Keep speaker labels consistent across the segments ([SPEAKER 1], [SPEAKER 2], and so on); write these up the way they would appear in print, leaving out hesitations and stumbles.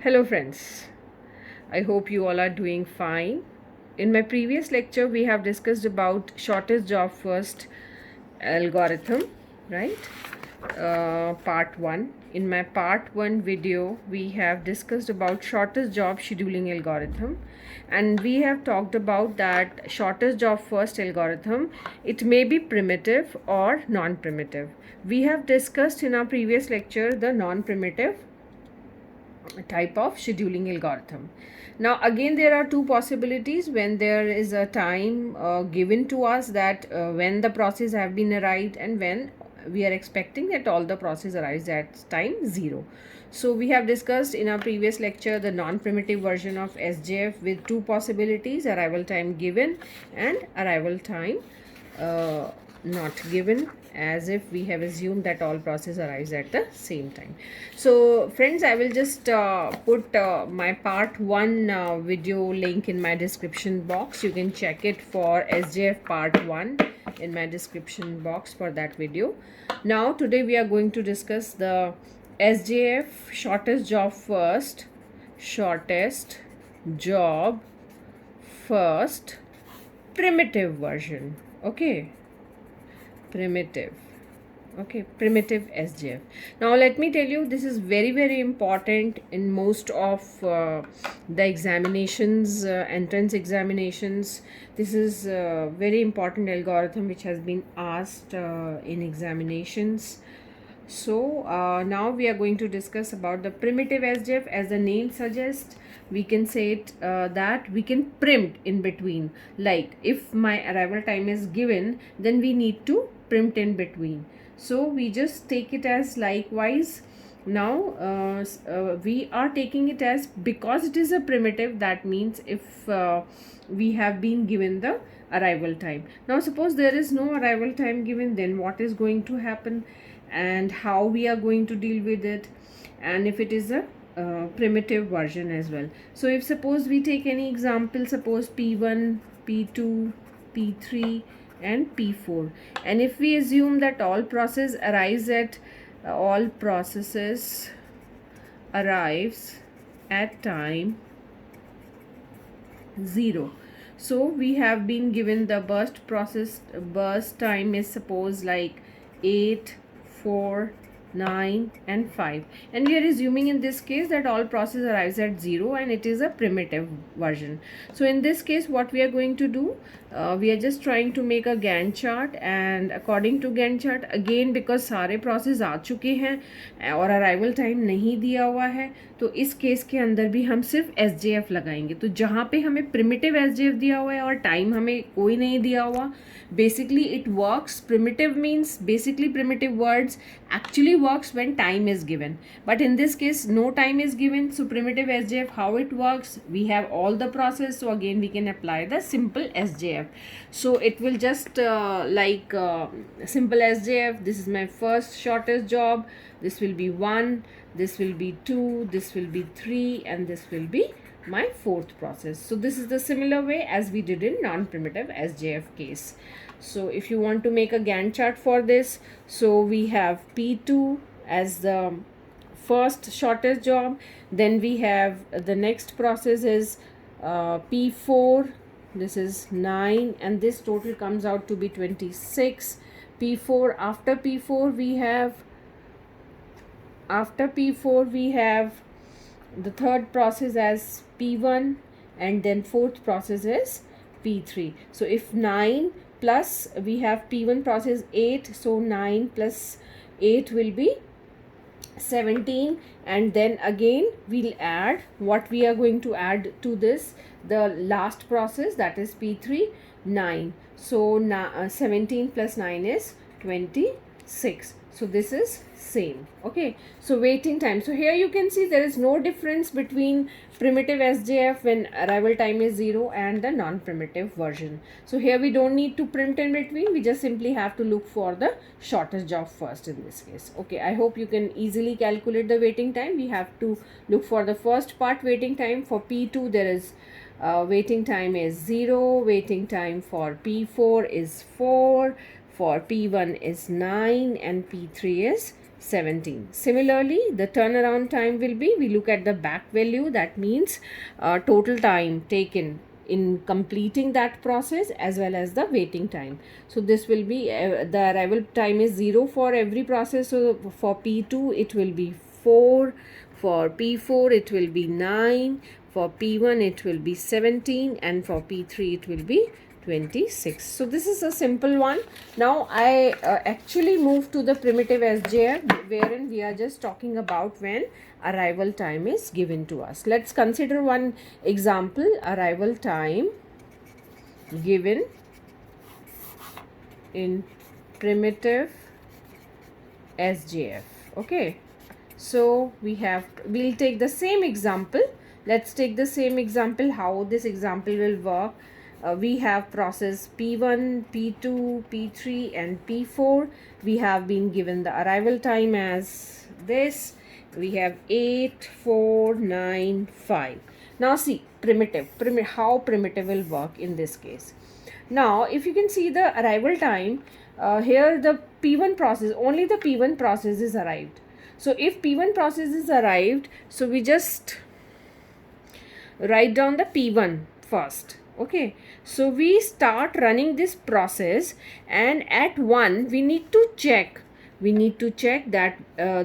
[SPEAKER 1] Hello friends, I hope you all are doing fine. In my previous lecture we have discussed about shortest job first algorithm, right? Part 1. In my part 1 video we have discussed about shortest job scheduling algorithm, and we have talked about that shortest job first algorithm, it may be primitive or non-primitive. We have discussed in our previous lecture the non-primitive type of scheduling algorithm. Now again there are two possibilities when there is a time given to us that when the process have been arrived and when we are expecting that all the process arrives at time 0. So we have discussed in our previous lecture the non-primitive version of SJF with two possibilities: arrival time given and arrival time uh, not given, as if we have assumed that all process arrives at the same time. So friends, I will just put my part 1 video link in my description box. You can check it for SJF part 1 in my description box for that video. Now today we are going to discuss the SJF shortest job first primitive version. Okay, primitive. Okay, primitive SJF. Now let me tell you, this is very important in most of the examinations, entrance examinations. This is a very important algorithm which has been asked in examinations. So now we are going to discuss about the primitive SJF. As the name suggests, we can say it that we can print in between. Like if my arrival time is given, then we need to print in between. So we just take it as likewise. Now we are taking it as, because it is a primitive, that means if we have been given the arrival time. Now suppose there is no arrival time given, then what is going to happen and how we are going to deal with it, and if it is a primitive version as well. So if suppose we take any example, suppose P1, P2, P3 and P4, and if we assume that all processes arrives at time 0. So we have been given the burst time is suppose like 8, 4, 9 and 5, and we are assuming in this case that all process arrives at 0 and it is a primitive version. So in this case what we are going to do, we are just trying to make a Gantt chart, and according to Gantt chart, again because सारे process आ चुके हैं और arrival time नहीं दिया हुआ है, तो इस केस के अंदर भी हम सिर्फ SJF लगाएंगे. तो जहाँ पे हमें primitive SJF दिया हुआ है और time हमें कोई नहीं दिया हुआ, basically it works. Primitive means basically primitive words actually works when time is given, but in this case no time is given. So primitive SJF, how it works, we have all the process, so again we can apply the simple SJF. So it will just simple SJF. This is my first shortest job, this will be 1, this will be 2, this will be 3, and this will be my fourth process. So this is the similar way as we did in non-primitive SJF case. So if you want to make a Gantt chart for this, so we have P2 as the first shortest job, then we have the next process is P4, this is 9, and this total comes out to be 26. P4, after P4 we have the third process as P1, and then fourth process is P3. So if 9 plus we have P1 process 8, so 9 plus 8 will be 17, and then again we'll add what we are going to add to this, the last process, that is P3, 9. So 17 plus 9 is 26. So this is same. Okay, so waiting time, so here you can see there is no difference between primitive SJF when arrival time is 0 and the non-primitive version. So here we don't need to print in between, we just simply have to look for the shortest job first in this case. Okay, I hope you can easily calculate the waiting time. We have to look for the first part, waiting time. For P2 there is waiting time is 0, waiting time for P4 is 4, for P1 is 9, and P3 is 17. Similarly, the turnaround time will be, we look at the back value, that means total time taken in completing that process as well as the waiting time. So this will be the arrival time is 0 for every process. So for P2 it will be 4, for P4 it will be 9, for P1 it will be 17, and for P3 it will be 26. So this is a simple one. Now I actually move to the primitive SJF, wherein we are just talking about when arrival time is given to us. Let's consider one example. Arrival time given in primitive SJF. Okay, so we'll take the same example. Let's take the same example, how this example will work. We have process P1, P2, P3 and P4. We have been given the arrival time as this. We have 8, 4, 9, 5. Now see, how primitive will work in this case. Now if you can see the arrival time, here the P1 process, only the P1 process is arrived. So if P1 process is arrived, so we just write down the P1 first. Okay, so we start running this process, and at 1 we need to check that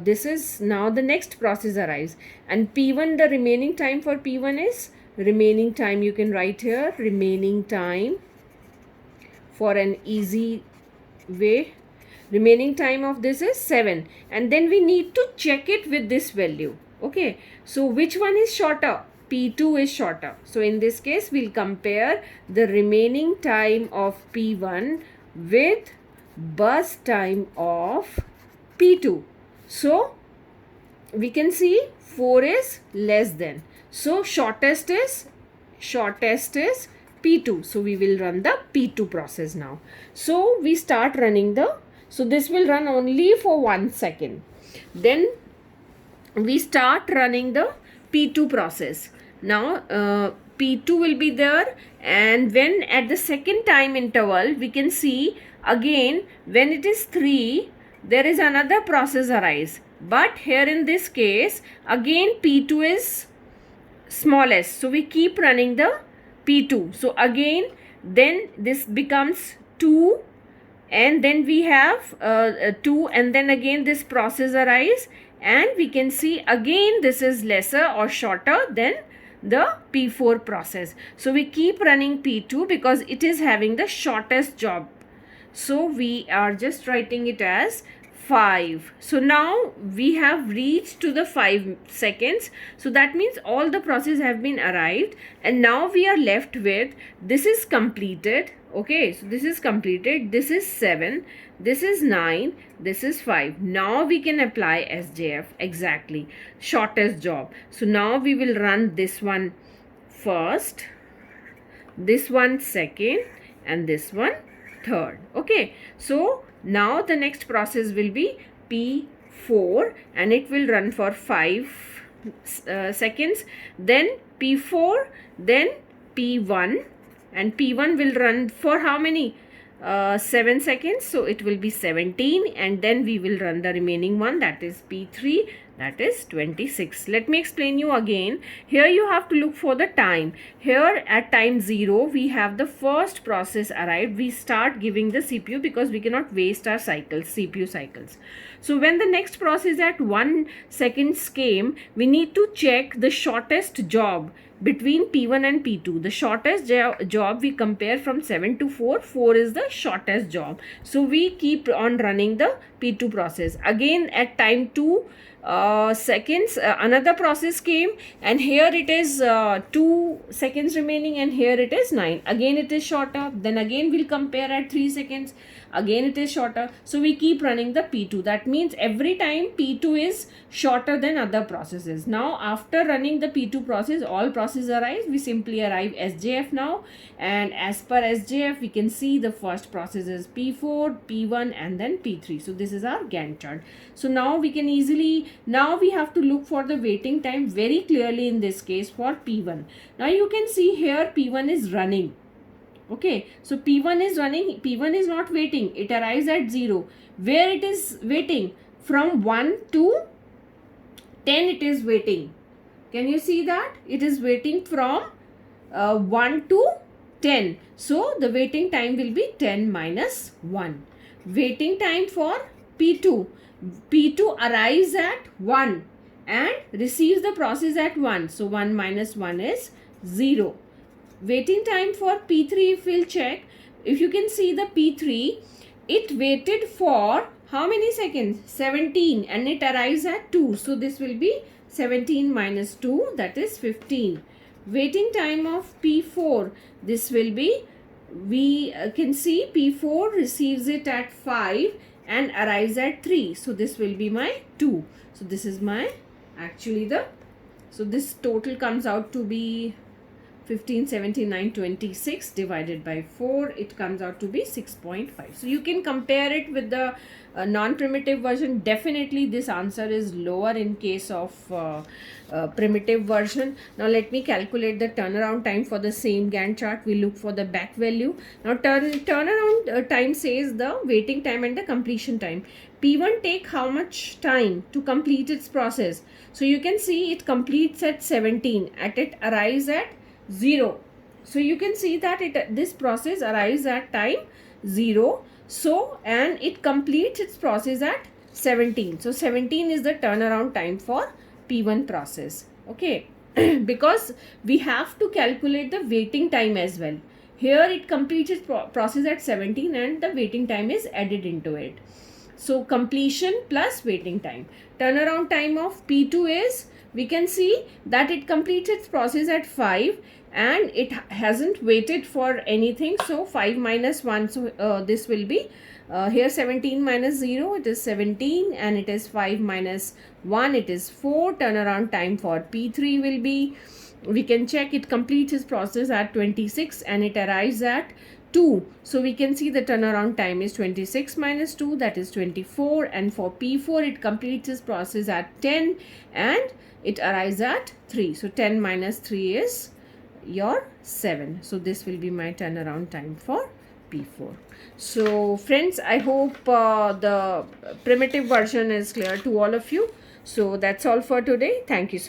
[SPEAKER 1] this is now the next process arrives, and P1, the remaining time for P1 is, remaining time you can write here, remaining time for an easy way, remaining time of this is 7, and then we need to check it with this value. Okay, so which one is shorter? P2 is shorter. So in this case, we'll compare the remaining time of P1 with burst time of P2. So we can see 4 is less than. So shortest is P2. So we will run the P2 process now. So we start running so this will run only for 1 second. Then we start running the P2 process. Now P2 will be there, and when at the second time interval we can see again when it is 3, there is another process arise, but here in this case again P2 is smallest, so we keep running the P2. So again then this becomes 2, and then we have 2, and then again this process arise, and we can see again this is lesser or shorter than the P4 process. So we keep running P2 because it is having the shortest job. So we are just writing it as 5. So now we have reached to the 5 seconds. So that means all the process have been arrived, and now we are left with, this is completed. Okay, so this is completed, this is 7, this is 9, this is 5. Now we can apply SJF exactly, shortest job. So now we will run this one first, this one second, and this one third. Okay, so now the next process will be P4, and it will run for 5 seconds, then P4, then P1, and P1 will run for how many? 7 seconds, so it will be 17, and then we will run the remaining one, that is P3, that is 26. Let me explain you again. Here you have to look for the time. Here at time 0 we have the first process arrived. We start giving the CPU because we cannot waste our cycles, CPU cycles. So when the next process at 1 second came, we need to check the shortest job between P1 and P2. The shortest job we compare from 7 to 4. 4 is the shortest job. So we keep on running the P2 process. Again at time 2 seconds, another process came, and here it is 2 seconds remaining, and here it is 9. Again it is shorter. Then again we'll compare at 3 seconds. Again it is shorter. So we keep running the P2. That means every time P2 is shorter than other processes. Now after running the P2 process, all processes arise. We simply arrive SJF now, and as per SJF we can see the first process is P4, P1, and then P3. So this is our Gantt chart. So now we can easily, now we have to look for the waiting time very clearly in this case for P1. Now you can see here P1 is running. Okay, so P1 is running, P1 is not waiting, it arrives at 0. Where it is waiting? from 1 to 10 it is waiting. Can you see that? It is waiting from 1 to 10. So the waiting time will be 10 minus 1. Waiting time for P2. P2 arrives at 1 and receives the process at 1. So 1 minus 1 is 0. Waiting time for P3, if we'll check, if you can see the P3, it waited for how many seconds? 17, and it arrives at 2. So this will be 17 minus 2, that is 15. Waiting time of P4, this will be, we can see P4 receives it at 5 and arrives at 3. So this will be my 2. So this is my actually so this total comes out to be 15, 79, 26 divided by 4. It comes out to be 6.5. So you can compare it with the non-primitive version. Definitely this answer is lower in case of primitive version. Now let me calculate the turnaround time for the same Gantt chart. We look for the back value. Now turnaround time says the waiting time and the completion time. P1 take how much time to complete its process? So you can see it completes at 17. It arrives at 0. So you can see that this process arrives at time 0. So and it completes its process at 17. So 17 is the turnaround time for P1 process. Okay. Because we have to calculate the waiting time as well. Here it completes its process at 17 and the waiting time is added into it. So completion plus waiting time. Turnaround time of P2 is, we can see that it completes its process at 5 and it hasn't waited for anything. So 5 minus 1. So this will be here 17 minus 0. It is 17 and it is 5 minus 1. It is 4. Turnaround time for P3 will be, we can check, it completes its process at 26 and it arrives at 2. So we can see the turnaround time is 26 minus 2, that is 24. And for P4 it completes its process at 10 and it arrives at 3. So 10 minus 3 is your 7. So this will be my turnaround time for P4. So friends, I hope the primitive version is clear to all of you. So that's all for today. Thank you so much.